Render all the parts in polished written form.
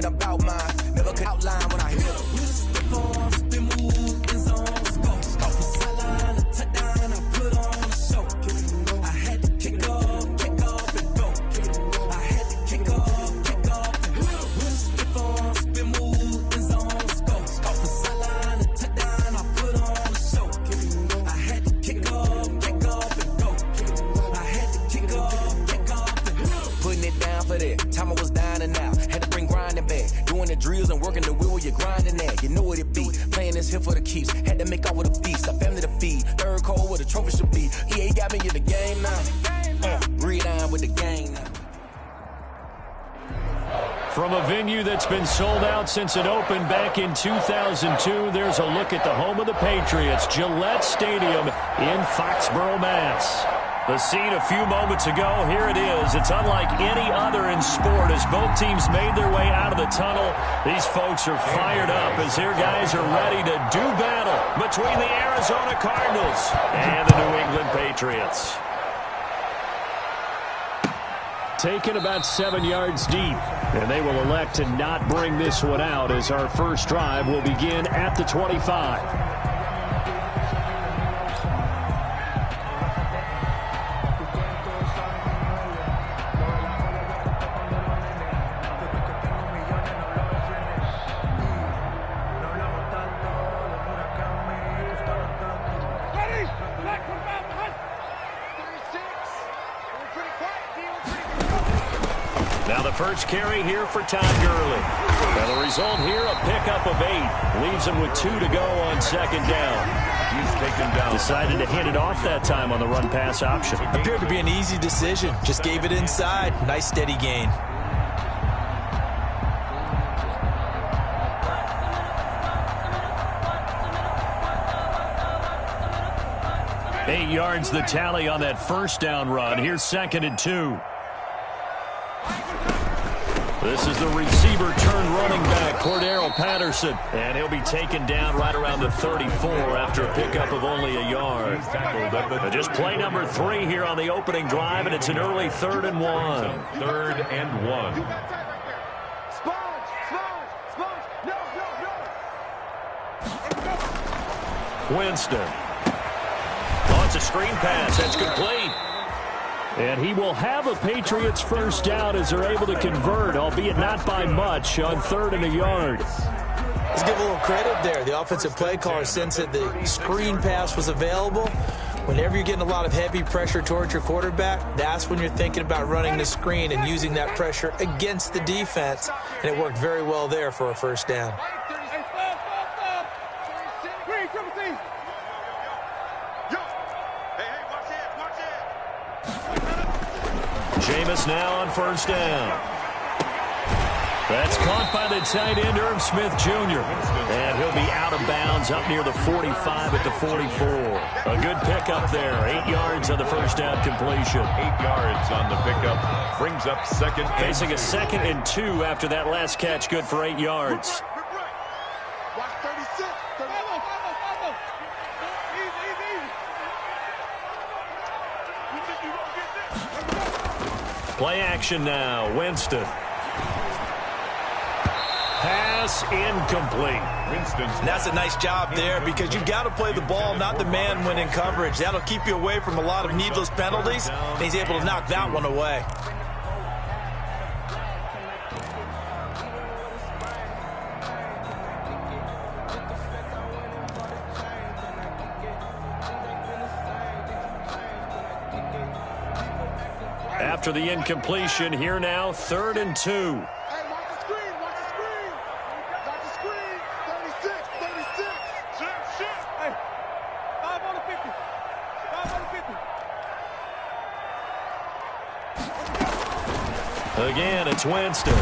been about mine. Never could outline when I hit it. Spin on, spin move, in zones, go. Off the sideline, a touchdown, I put on a show. I had to kick off and go. I had to kick off and go. Spin on, spin move, in zones, go. Off the sideline, a touchdown, I put on a show. I had to kick off and go. I had to kick off and go. Putting it down for that. Time I was down and out. Had to bring grinding back. Doing the drills and working the wheel where you're grinding at. You know what it be. Playing this here for the keeps. Had to make out with a feast. A family to feed. Third cold where the trophy should be. EA got me in the game now. Read on with the game now. From a venue that's been sold out since it opened back in 2002, there's a look at the home of the Patriots, Gillette Stadium in Foxborough, Mass. The scene a few moments ago, here it is. It's unlike any other in sport as both teams made their way out of the tunnel. These folks are fired up as their guys are ready to do battle between the Arizona Cardinals and the New England Patriots. Taken about 7 yards deep, and they will elect to not bring this one out as our first drive will begin at the 25. Now the first carry here for Todd Gurley. And the result here, a pickup of 8. Leaves him with 2 to go on second down. He's taken down. Decided to hand it off that time on the run-pass option. Appeared to be an easy decision. Just gave it inside. Nice steady gain. Eight yards the tally on that first down run. Here's 2nd and 2. This is the receiver turned running back, Cordero Patterson. And he'll be taken down right around the 34 after a pickup of only a yard. Just play number 3 here on the opening drive, and it's an early 3rd and 1. 3rd and 1. Winston. Oh, it's a screen pass. That's complete. And he will have a Patriots first down as they're able to convert, albeit not by much, on 3rd and a yard. Let's give a little credit there. The offensive play caller sensed that the screen pass was available. Whenever you're getting a lot of heavy pressure towards your quarterback, that's when you're thinking about running the screen and using that pressure against the defense. And it worked very well there for a first down. Jameis now on first down. That's caught by the tight end, Irv Smith Jr. And he'll be out of bounds up near the 45 at the 44. A good pickup there. 8 yards on the first down completion. 8 yards on the pickup. Brings up 2nd. Facing a 2nd and 2 after that last catch. Good for 8 yards. Play action now. Winston. Pass incomplete. And that's a nice job there because you've got to play the ball, not the man when in coverage. That'll keep you away from a lot of needless penalties, and he's able to knock that one away. After the incompletion, here now, 3rd and 2. Again, it's Winston.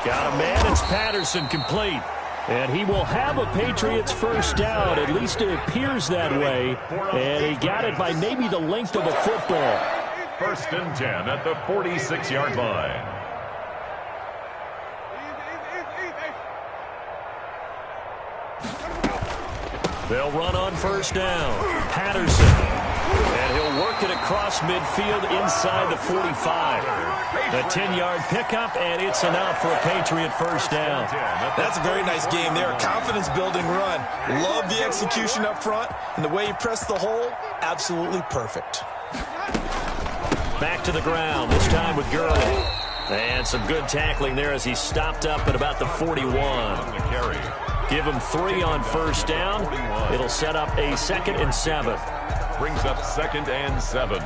Got a man, it's Patterson complete. And he will have a Patriots first down. At least it appears that way. And he got it by maybe the length of a football. 1st and 10 at the 46-yard line. They'll run on first down. Patterson. And he'll work it across midfield inside the 45. A 10-yard pickup, and it's enough for a Patriot first down. That's a very nice game there. Confidence-building run. Love the execution up front, and the way he pressed the hole, absolutely perfect. Back to the ground, this time with Gurley. And some good tackling there as he stopped up at about the 41. Give him 3 on first down. It'll set up a 2nd and 7. Brings up 2nd and 7.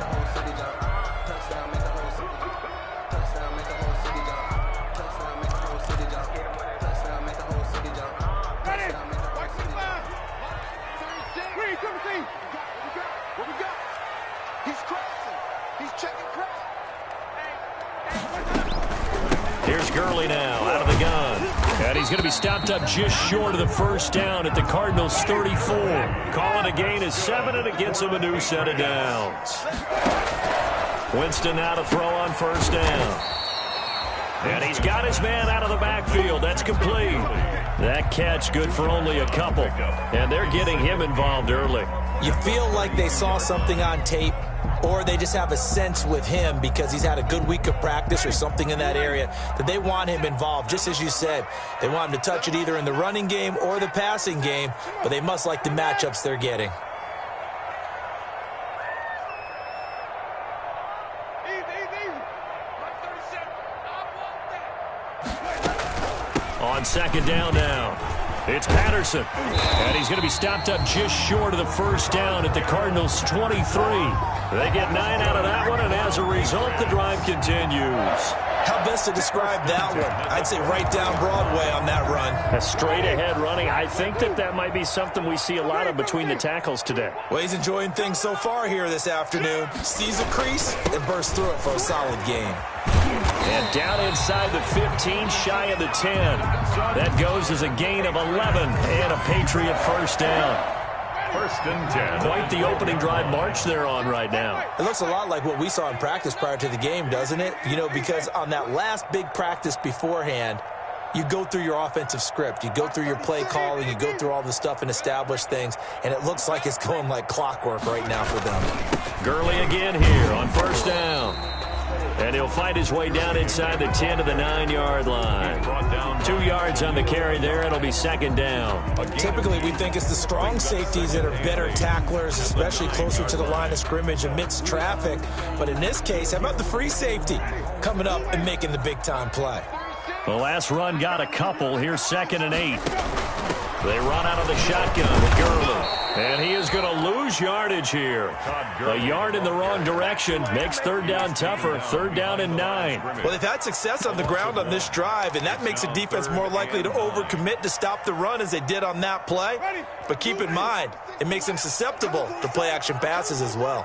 Here's Gurley now out of the gun. And he's going to be stopped up just short of the first down at the Cardinals' 34. Calling a gain of 7, and it gets him a new set of downs. Winston now to throw on first down. And he's got his man out of the backfield. That's complete. That catch good for only a couple. And they're getting him involved early. You feel like they saw something on tape, or they just have a sense with him because he's had a good week of practice or something in that area that they want him involved. Just as you said, they want him to touch it either in the running game or the passing game, but they must like the matchups they're getting. On second down now, it's Patterson. And he's going to be stopped up just short of the first down at the Cardinals' 23. They get 9 out of that one, and as a result, the drive continues. How best to describe that one? I'd say right down Broadway on that run. A straight-ahead running. I think that might be something we see a lot of between the tackles today. Well, he's enjoying things so far here this afternoon. Sees a crease and bursts through it for a solid gain. And down inside the 15, shy of the 10. That goes as a gain of 11 and a Patriot first down. 1st and 10. Quite the opening drive march they're on right now. It looks a lot like what we saw in practice prior to the game, doesn't it? You know, because on that last big practice beforehand, you go through your offensive script. You go through your play calling. You go through all the stuff and establish things. And it looks like it's going like clockwork right now for them. Gurley again here on first down. And he'll fight his way down inside the 10 to the 9-yard line. 2 yards on the carry there. It'll be second down. Typically, we think it's the strong safeties that are better tacklers, especially closer to the line of scrimmage amidst traffic. But in this case, how about the free safety coming up and making the big-time play? The last run got a couple. Here's 2nd and 8. They run out of the shotgun with Gurley. And he is going to lose yardage here. A yard in the wrong direction makes third down tougher. 3rd down and 9. Well, they've had success on the ground on this drive, and that makes a defense more likely to overcommit to stop the run as they did on that play. But keep in mind, it makes them susceptible to play-action passes as well.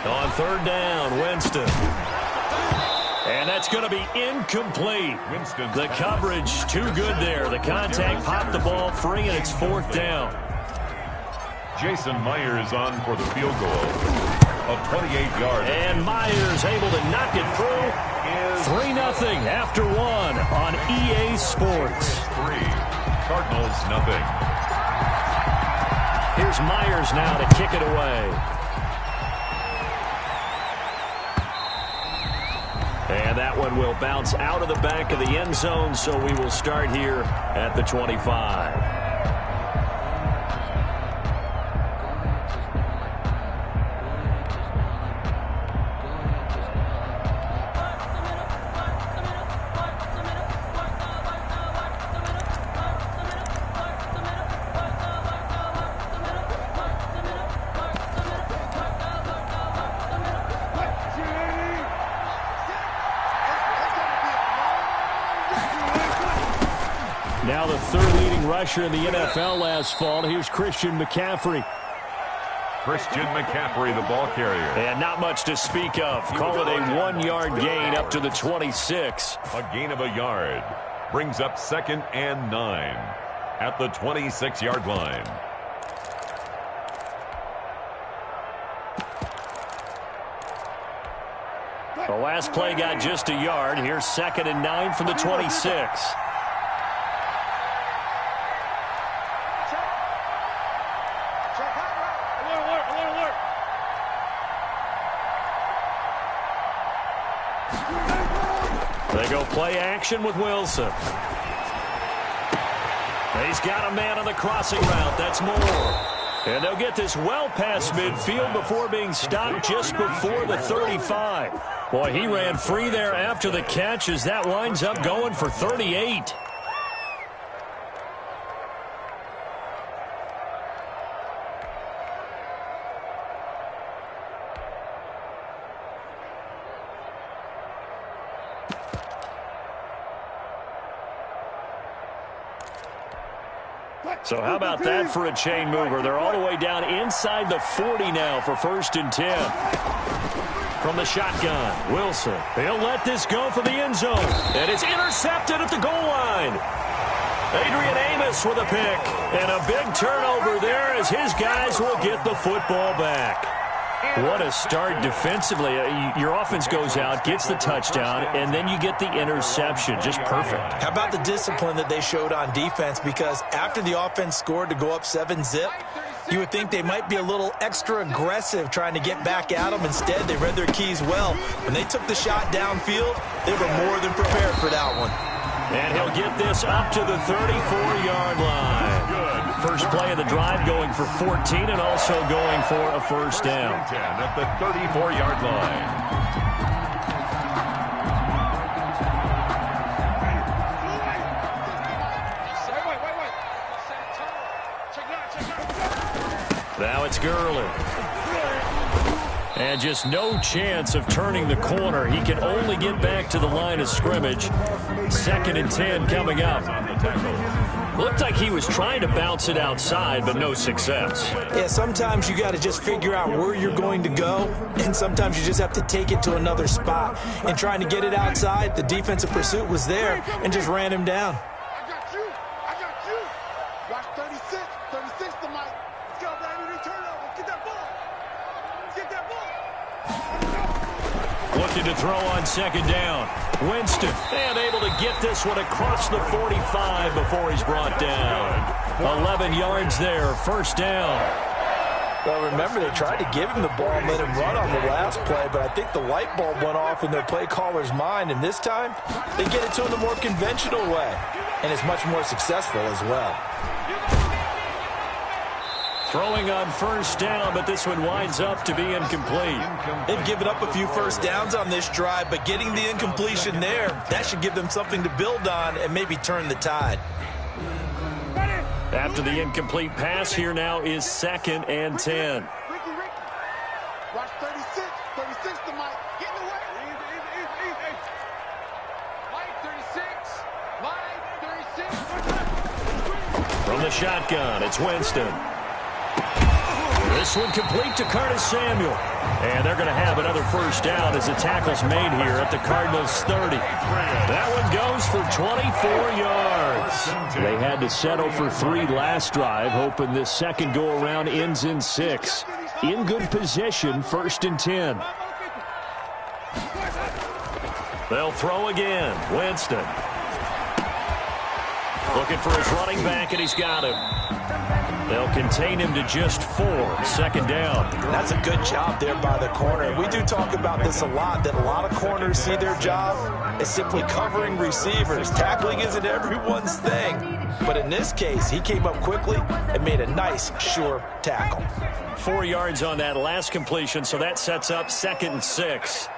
On 3rd down, Winston. And that's going to be incomplete. The coverage too good there. The contact popped the ball free, and it's 4th down. Jason Myers on for the field goal of 28 yards. And Myers able to knock it through. 3-0 after 1 on EA Sports. 3. Cardinals nothing. Here's Myers now to kick it away. And that one will bounce out of the back of the end zone, so we will start here at the 25. Now the 3rd leading rusher in the NFL last fall. Here's Christian McCaffrey. Christian McCaffrey, the ball carrier. And not much to speak of. Call it a 1-yard gain up to the 26. A gain of a yard. Brings up 2nd and 9 at the 26-yard line. The last play got just a yard. Here's 2nd and 9 from the 26. Play action with Wilson. He's got a man on the crossing route. That's Moore. And they'll get this well past midfield before being stopped just before the 35. Boy, he ran free there after the catch as that winds up going for 38. So how about that for a chain mover? They're all the way down inside the 40 now for 1st and 10. From the shotgun, Wilson. He'll let this go for the end zone. And it's intercepted at the goal line. Adrian Amos with a pick. And a big turnover there as his guys will get the football back. What a start defensively. Your offense goes out, gets the touchdown, and then you get the interception. Just perfect. How about the discipline that they showed on defense? Because after the offense scored to go up 7-zip, you would think they might be a little extra aggressive trying to get back at them. Instead, they read their keys well. When they took the shot downfield, they were more than prepared for that one. And he'll get this up to the 34-yard line. Good. First play of the drive going for 14 and also going for a first down. 10 at the 34-yard line. Now it's Gurley. And just no chance of turning the corner. He can only get back to the line of scrimmage. 2nd and 10 coming up. Looked like he was trying to bounce it outside, but no success. Yeah, sometimes you got to just figure out where you're going to go, and sometimes you just have to take it to another spot. And trying to get it outside, the defensive pursuit was there and just ran him down. I got you. Watch 36. 36 to Mike. Let's go, baby. Return over. Get that ball. Get that ball. Looking to throw on 2nd down. Winston, and able to get this one across the 45 before he's brought down. 11 yards there, 1st down. Well, remember, they tried to give him the ball and let him run on the last play, but I think the light bulb went off in their play caller's mind, and this time, they get it to him the more conventional way, and it's much more successful as well. Throwing on 1st down, but this one winds up to be incomplete. They've given up a few first downs on this drive, but getting the incompletion there, that should give them something to build on and maybe turn the tide. After the incomplete pass, here now is 2nd and 10. Ricky. Watch 36. 36 to Mike. Get in the way. Easy. Mike 36. From the shotgun, it's Winston. This one complete to Curtis Samuel. And they're going to have another first down as the tackle's made here at the Cardinals' 30. That one goes for 24 yards. They had to settle for 3 last drive, hoping this second go-around ends in 6. In good position, 1st and 10. They'll throw again. Winston. Looking for his running back, and he's got him. They'll contain him to just 4. 2nd down. That's a good job there by the corner. We do talk about this a lot, that a lot of corners see their job as simply covering receivers. Tackling isn't everyone's thing. But in this case, he came up quickly and made a nice, sure tackle. 4 yards on that last completion, so that sets up 2nd and 6.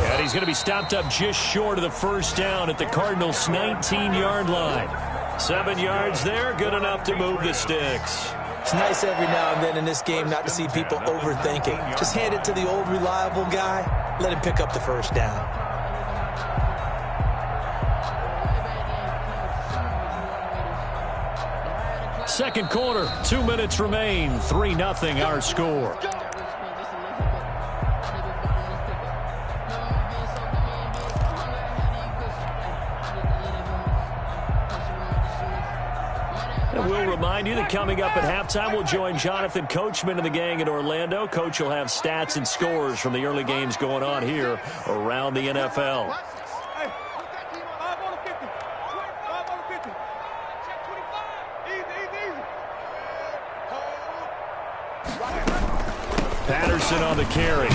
And he's going to be stopped up just short of the first down at the Cardinals' 19-yard line. 7 yards there, good enough to move the sticks. It's nice every now and then in this game not to see people overthinking. Just hand it to the old reliable guy, let him pick up the first down. Second quarter, 2 minutes remain, 3-0 our score. And we'll remind you that coming up at halftime, we'll join Jonathan Coachman and the gang in Orlando. Coach will have stats and scores from the early games going on here around the NFL. Patterson on the carry.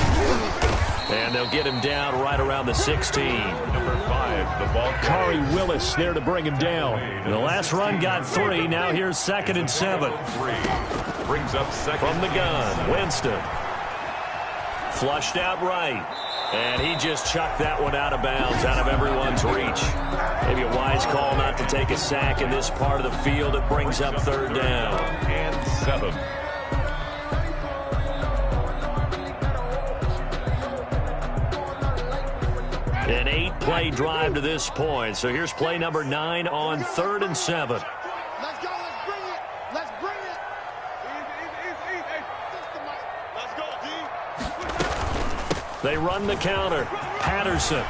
And they'll get him down right around the 16. Number 5, the ball. Kari Willis there to bring him down. The last run got 3. Now here's 2nd and 7. 3 brings up second. From the gun, Winston. Flushed out right. And he just chucked that one out of bounds, out of everyone's reach. Maybe a wise call not to take a sack in this part of the field. It brings up 3rd down. And 7. An 8-play drive to this point. So here's play number 9 on 3rd and 7. Let's go. Let's bring it. Let's bring it. Easy. Let's go, D. They run the counter. Patterson.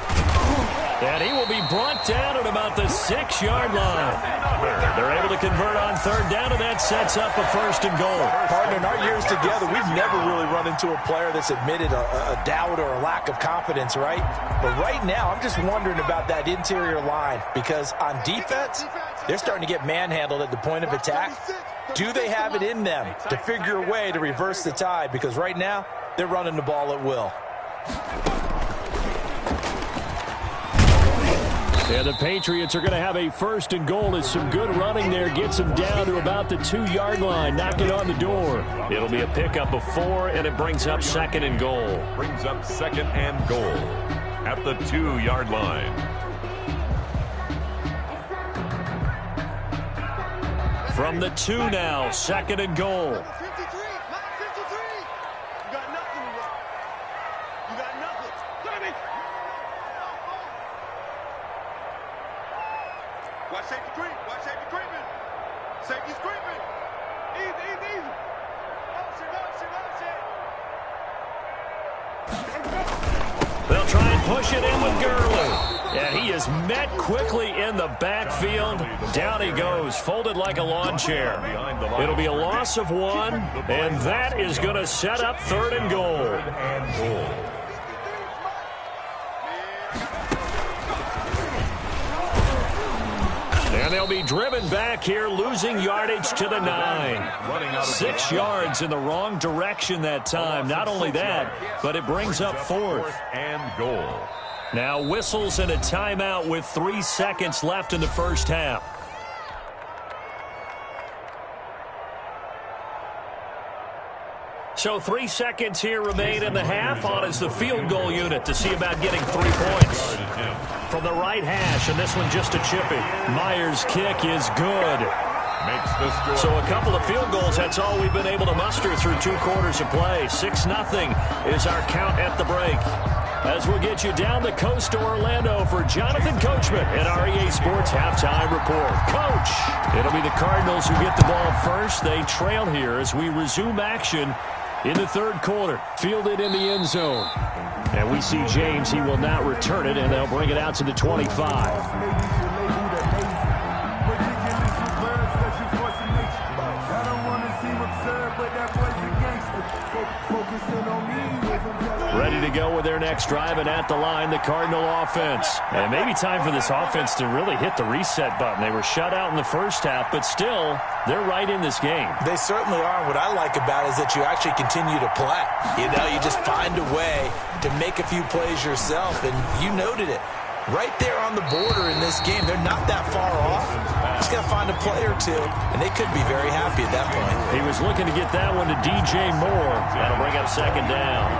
And he will be brought down at about the 6-yard line. They're able to convert on 3rd down, and that sets up a 1st and goal. Partner, in our years together, we've never really run into a player that's admitted a doubt or a lack of confidence, right? But right now, I'm just wondering about that interior line, because on defense, they're starting to get manhandled at the point of attack. Do they have it in them to figure a way to reverse the tide? Because right now, they're running the ball at will. And the Patriots are going to have a 1st and goal as some good running there gets them down to about the 2-yard line, knocking on the door. It'll be a pickup of 4, and it brings up 2nd and goal. Brings up 2nd and goal at the 2-yard line. From the 2 now, 2nd and goal. 53. You got nothing. You got nothing. Look at me. Watch safety creep. Watch safety creeping. Safety's creeping. Easy. They'll try and push it in with Gurley. And he is met quickly in the backfield. Down he goes, folded like a lawn chair. It'll be a loss of 1, and that is going to set up 3rd and goal. And they'll be driven back here, losing yardage to the 9. 6 yards in the wrong direction that time. Not only that, but it brings up 4th and goal. Now whistles and a timeout with 3 seconds left in the 1st half. So 3 seconds here remain in the half. On is the field goal unit to see about getting 3 points. From the right hash, and this one just a chippy. Myers' kick is good. Makes the score. So a couple of field goals, that's all we've been able to muster through 2 quarters of play. 6-0 is our count at the break. As we'll get you down the coast to Orlando for Jonathan Coachman at our EA Sports Halftime Report. Coach, it'll be the Cardinals who get the ball first. They trail here as we resume action in the 3rd quarter. Fielded in the end zone. And we see James. He will not return it, and they'll bring it out to the 25. Ready to go with their next drive, and at the line, the Cardinal offense. And maybe time for this offense to really hit the reset button. They were shut out in the 1st half, but still, they're right in this game. They certainly are. What I like about it is that you actually continue to play. You know, you just find a way to make a few plays yourself, and you noted it. Right there on the border in this game, they're not that far off. Just got to find a play or 2, and they could be very happy at that point. He was looking to get that one to DJ Moore. That'll bring up 2nd down.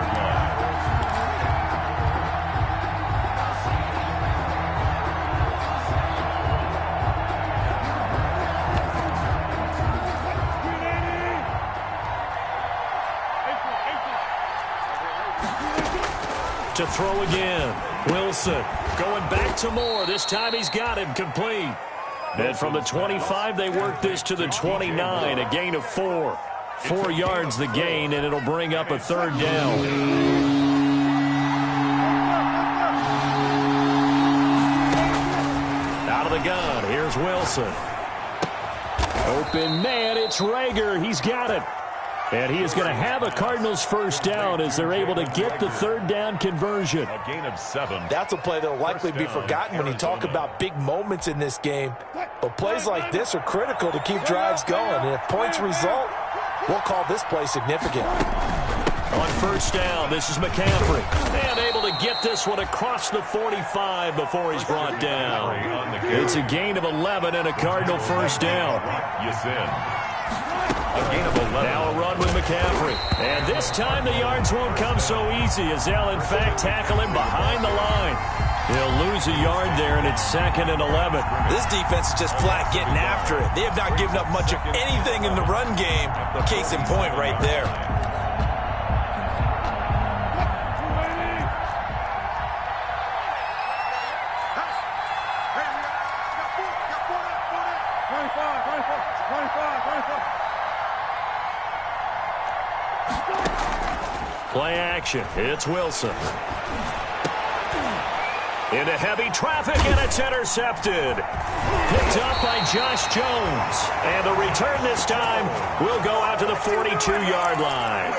To throw again. Wilson going back to Moore. This time he's got him complete. And from the 25, they work this to the 29. A gain of 4. 4 yards the gain, and it'll bring up a 3rd down. Out of the gun. Here's Wilson. Open man. It's Rager. He's got it. And he is going to have a Cardinals 1st down as they're able to get the 3rd down conversion. A gain of 7. That's a play that will likely be forgotten when you talk about big moments in this game. But plays like this are critical to keep drives going. And if points result, we'll call this play significant. On first down, this is McCaffrey. And able to get this one across the 45 before he's brought down. It's a gain of 11 and a Cardinal first down. A gain of 11. Now a run with McCaffrey. And this time the yards won't come so easy as they'll, in fact, tackle him behind the line. He'll lose a yard there, and it's 2nd and 11. This defense is just flat getting after it. They have not given up much of anything in the run game. Case in point right there. Play action. It's Wilson. Into heavy traffic, and it's intercepted. Picked up by Josh Jones. And the return this time will go out to the 42-yard line.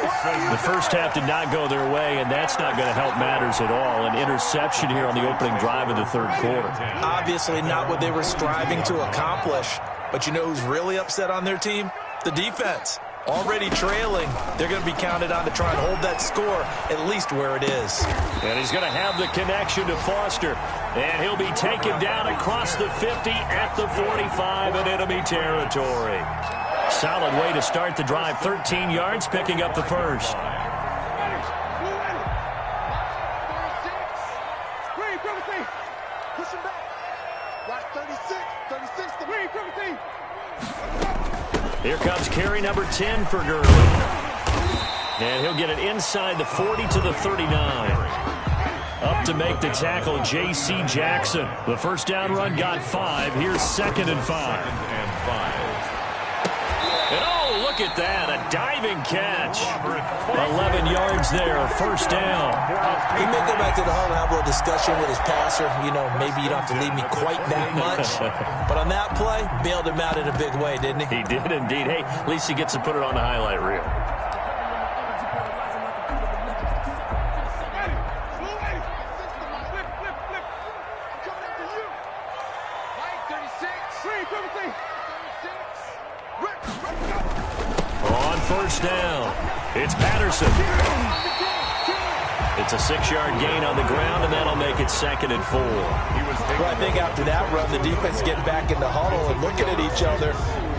The first half did not go their way, and that's not going to help matters at all. An interception here on the opening drive of the third quarter. Obviously not what they were striving to accomplish. But you know who's really upset on their team? The defense. Already trailing, they're going to be counted on to try and hold that score at least where it is. And he's going to have the connection to Foster. And he'll be taken down across the 50 at the 45 in enemy territory. Solid way to start the drive. 13 yards, picking up the first. Push him back. Watch 36 to Green, Here comes carry number 10 for Gurley. And he'll get it inside the 40 to the 39. Up to make the tackle, J.C. Jackson. The first down run got 5. Here's 2nd and 5. And oh, look at that, a diving catch. 11 yards there, first down. He may go back to the huddle and have a little discussion with his passer. You know, maybe you don't have to leave me quite that much. But on that play, bailed him out in a big way, didn't he? He did indeed. Hey, at least he gets to put it on the highlight reel. On first down, it's Patterson. It's a 6-yard gain on the ground, and that'll make it 2nd and 4. Well, I think after that run, the defense getting back in the huddle and looking at each other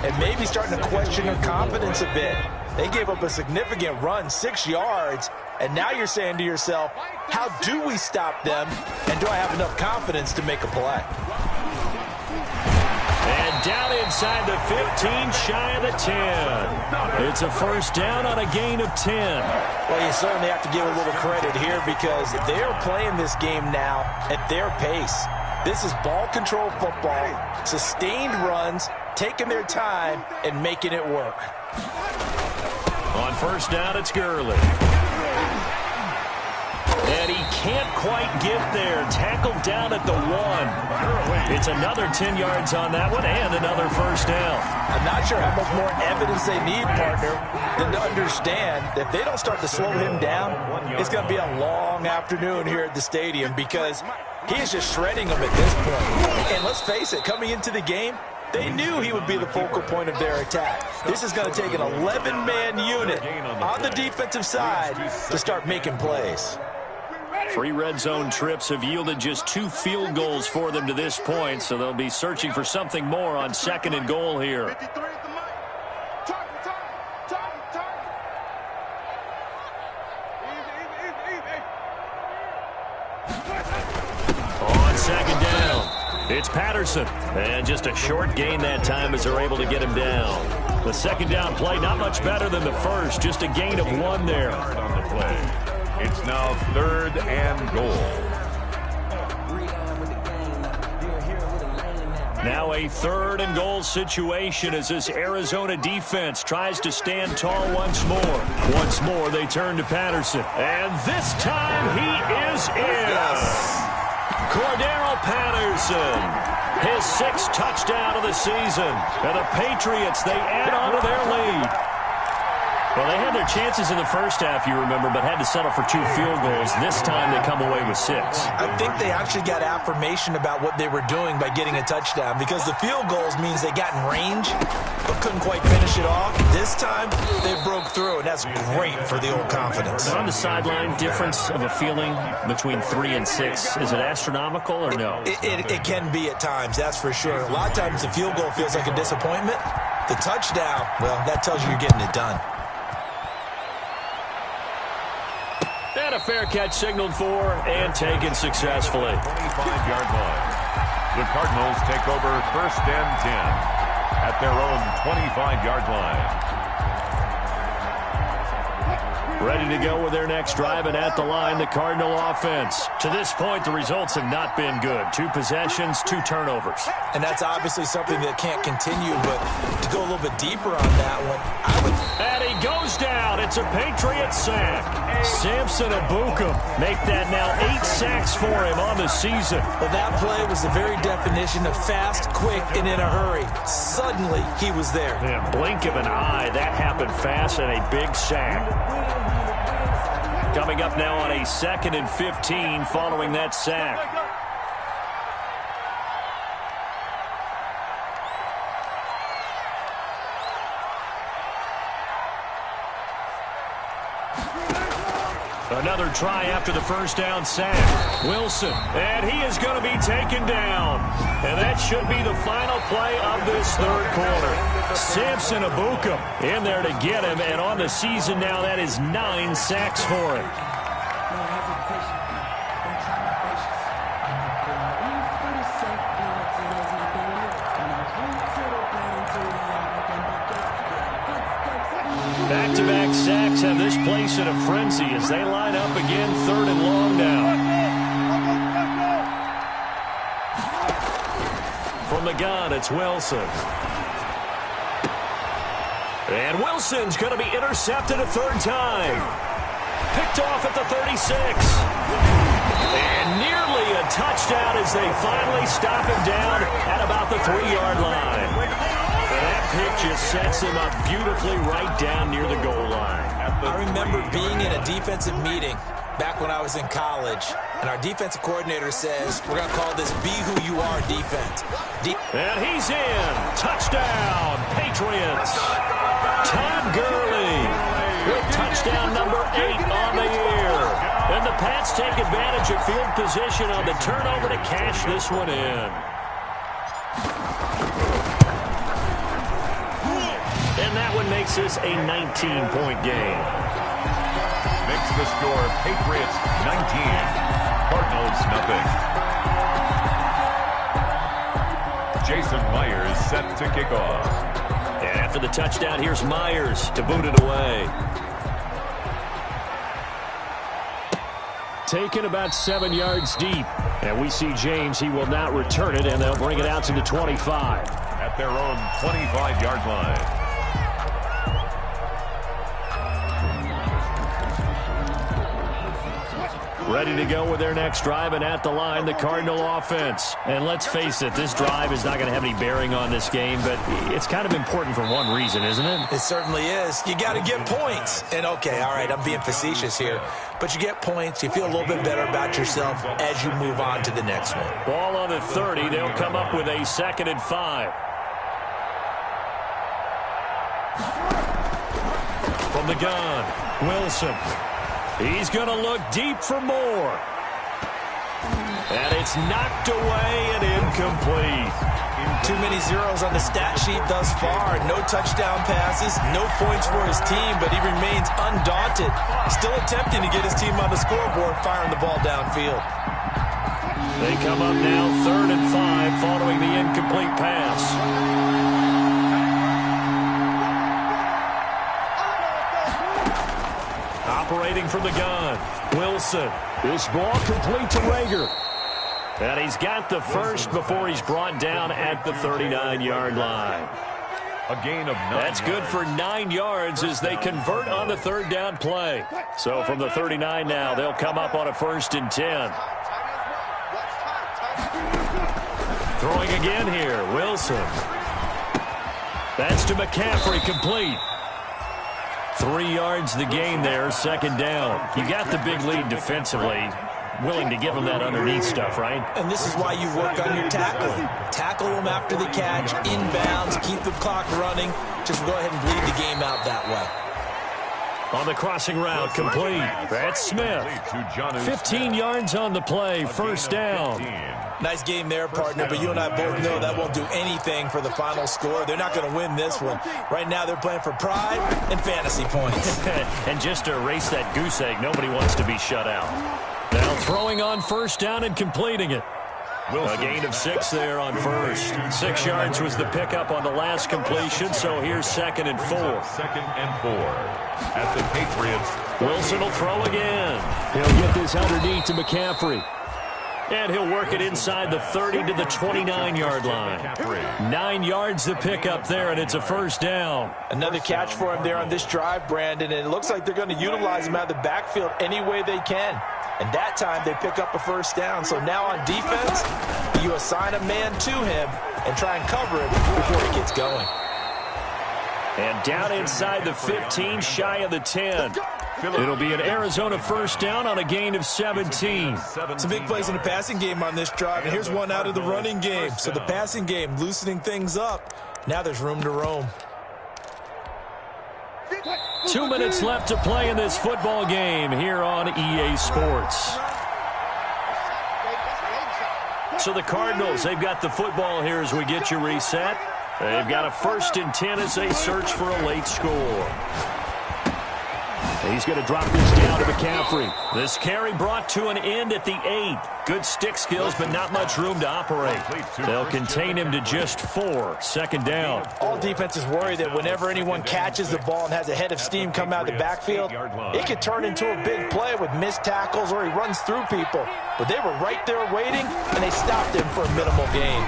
and maybe starting to question their confidence a bit. They gave up a significant run, 6 yards, and now you're saying to yourself, how do we stop them, and do I have enough confidence to make a play? And down inside the 15, shy of the 10. It's a first down on a gain of 10. Well, you certainly have to give a little credit here because they're playing this game now at their pace. This is ball control football, sustained runs, taking their time, and making it work. On first down, it's Gurley. And he can't quite get there. Tackled down at the 1. It's another 10 yards on that one and another first down. I'm not sure how much more evidence they need, partner, than to understand that if they don't start to slow him down, it's going to be a long afternoon here at the stadium because he is just shredding them at this point. And let's face it, coming into the game, they knew he would be the focal point of their attack. This is going to take an 11-man unit on the defensive side to start making plays. 3 red zone trips have yielded just 2 field goals for them to this point, so they'll be searching for something more on 2nd and goal here. 53 is the mic. Target. Easy. On 2nd down, it's Patterson. And just a short gain that time as they're able to get him down. The 2nd down play, not much better than the first, just a gain of 1 there. On the play. It's now 3rd and goal. Now a 3rd and goal situation as this Arizona defense tries to stand tall once more. Once more, they turn to Patterson. And this time, he is in. Yes. Cordero Patterson, his 6th touchdown of the season. And the Patriots, they add on to their lead. Well, they had their chances in the first half, you remember, but had to settle for 2 field goals. This time they come away with 6. I think they actually got affirmation about what they were doing by getting a touchdown, because the field goals means they got in range but couldn't quite finish it off. This time they broke through, and that's great for the old confidence. On the sideline, difference of a feeling between 3 and 6, is it astronomical or no? It can be at times, that's for sure. A lot of times the field goal feels like a disappointment. The touchdown, well, that tells you you're getting it done. And a fair catch signaled for and taken successfully. 25-yard line. The Cardinals take over 1st and 10 at their own 25-yard line. Ready to go with their next drive, and at the line, the Cardinal offense. To this point, the results have not been good. 2 possessions, 2 turnovers. And that's obviously something that can't continue, but to go a little bit deeper on that one, I would... And he goes down. It's a Patriot sack. Samson Ebukam make that now 8 sacks for him on the season. Well, that play was the very definition of fast, quick, and in a hurry. Suddenly, he was there. Yeah, blink of an eye. That happened fast, and a big sack. Coming up now on a 2nd and 15 following that sack. Another try after the first down sack. Wilson, and he is going to be taken down. And that should be the final play of this 3rd quarter. Samson Ebukam in there to get him, and on the season now, that is 9 sacks for him. Back-to-back sacks have this place in a frenzy as they line up again, 3rd and long now. From the gun, it's Wilson. And Wilson's going to be intercepted a 3rd time. Picked off at the 36. And nearly a touchdown as they finally stop him down at about the 3-yard line. That pick just sets him up beautifully right down near the goal line. I remember being in a defensive meeting back when I was in college, and our defensive coordinator says, we're going to call this Be Who You Are defense. And he's in. Touchdown, Patriots. Todd Gurley with touchdown number 8 on the year. And the Pats take advantage of field position on the turnover to cash this one in. And that one makes this a 19-point game. Makes the score Patriots 19, Cardinals nothing. Jason Myers set to kick off. And after the touchdown, here's Myers to boot it away. Taken about 7 yards deep. And we see James, he will not return it, and they'll bring it out to the 25. At their own 25-yard line. Ready to go with their next drive, and at the line, the Cardinal offense. And let's face it, this drive is not going to have any bearing on this game, but it's kind of important for one reason, isn't it? It certainly is. You got to get points. And, okay, all right, I'm being facetious here, but you get points, you feel a little bit better about yourself as you move on to the next one. Ball on the 30. They'll come up with a 2nd and 5. From the gun, Wilson. He's going to look deep for more. And it's knocked away and incomplete. Too many zeros on the stat sheet thus far. No touchdown passes, no points for his team, but he remains undaunted. Still attempting to get his team on the scoreboard, firing the ball downfield. They come up now 3rd and 5 following the incomplete pass. Operating from the gun, Wilson. This ball complete to Rager. And he's got the first before he's brought down at the 39-yard line. A gain of 9 That's good for 9 yards as they convert on the 3rd down play. So from the 39 now, they'll come up on a 1st and 10. Throwing again here, Wilson. That's to McCaffrey, complete. 3 yards the gain there, second down. You got the big lead defensively. Willing to give them that underneath stuff, right? And this is why you work on your tackling. Tackle them after the catch, inbounds, keep the clock running. Just go ahead and bleed the game out that way. On the crossing route, complete. That's Smith. 15 yards on the play, first down. Nice game there, partner, but you and I both know that won't do anything for the final score. They're not going to win this one. Right now, they're playing for pride and fantasy points. And just to erase that goose egg, nobody wants to be shut out. Now throwing on first down and completing it. A gain of 6 there on first. 6 yards was the pickup on the last completion, so here's 2nd and 4. 2nd and 4 at the Patriots. Wilson will throw again. He'll get this underneath to McCaffrey. And he'll work it inside the 30 to the 29-yard line. 9 yards the pickup there, and it's a first down. Another catch for him there on this drive, Brandon, and it looks like they're going to utilize him out of the backfield any way they can. And that time they pick up a first down. So now on defense, you assign a man to him and try and cover it before he gets going. And down inside the 15, shy of the 10. It'll be an Arizona first down on a gain of 17. Some big plays in the passing game on this drive, and here's one out of the running game. So the passing game loosening things up. Now there's room to roam. 2 minutes left to play in this football game here on EA Sports. So the Cardinals, they've got the football here as we get you reset. They've got a 1st and 10 as they search for a late score. He's going to drop this down to McCaffrey. This carry brought to an end at the 8. Good stick skills, but not much room to operate. They'll contain him to just 4. Second down. All defenses worry that whenever anyone catches the ball and has a head of steam come out of the backfield, it could turn into a big play with missed tackles or he runs through people. But they were right there waiting, and they stopped him for a minimal gain.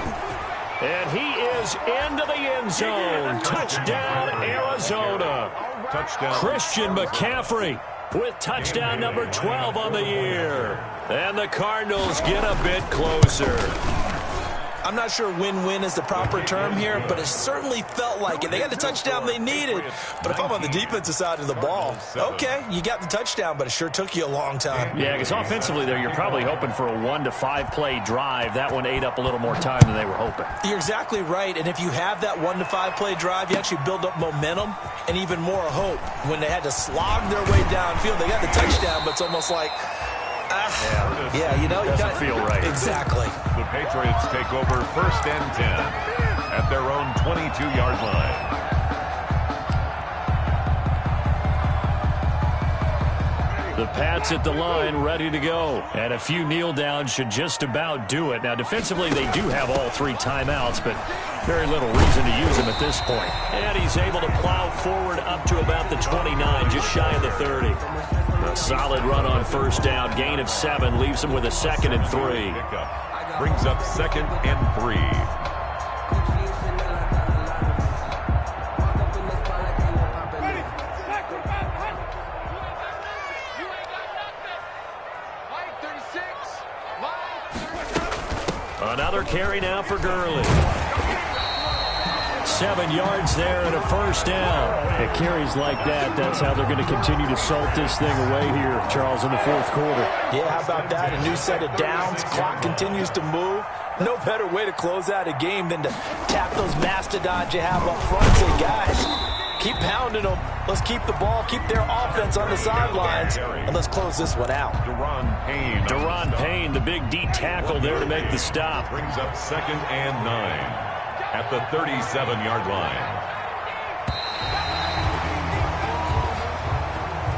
And he is into the end zone. Touchdown, Arizona. Touchdown. Christian McCaffrey with touchdown number 12 on the year. And the Cardinals get a bit closer. I'm not sure win-win is the proper term here, but it certainly felt like it. They got the touchdown they needed. But if I'm on the defensive side of the ball, okay, you got the touchdown, but it sure took you a long time. Yeah, because offensively there, you're probably hoping for a 1 to 5 play drive. That one ate up a little more time than they were hoping. You're exactly right, and if you have that 1 to 5 play drive, you actually build up momentum and even more hope. When they had to slog their way downfield, they got the touchdown, but it's almost like, yeah, you know, you doesn't feel right. Exactly. The Patriots take over 1st and 10 at their own 22-yard line. The Pats at the line, ready to go. And a few kneel downs should just about do it. Now, defensively, they do have all 3 timeouts, but very little reason to use them at this point. And he's able to plow forward up to about the 29, just shy of the 30. A solid run on first down, gain of 7, leaves him with a 2nd and 3. Brings up 2nd and 3. Another carry now for Gurley. 7 yards there and a first down. It carries like that. That's how they're going to continue to salt this thing away here, Charles, in the 4th quarter. Yeah, how about that? A new set of downs. Clock continues to move. No better way to close out a game than to tap those mastodons you have up front and say, guys, keep pounding them. Let's keep the ball, keep their offense on the sidelines, and let's close this one out. Daron Payne, the big D tackle there to make the stop. Brings up 2nd and 9 at the 37-yard line.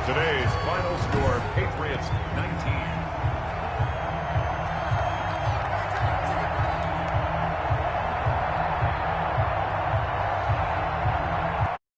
Today's final score, Patriots 19,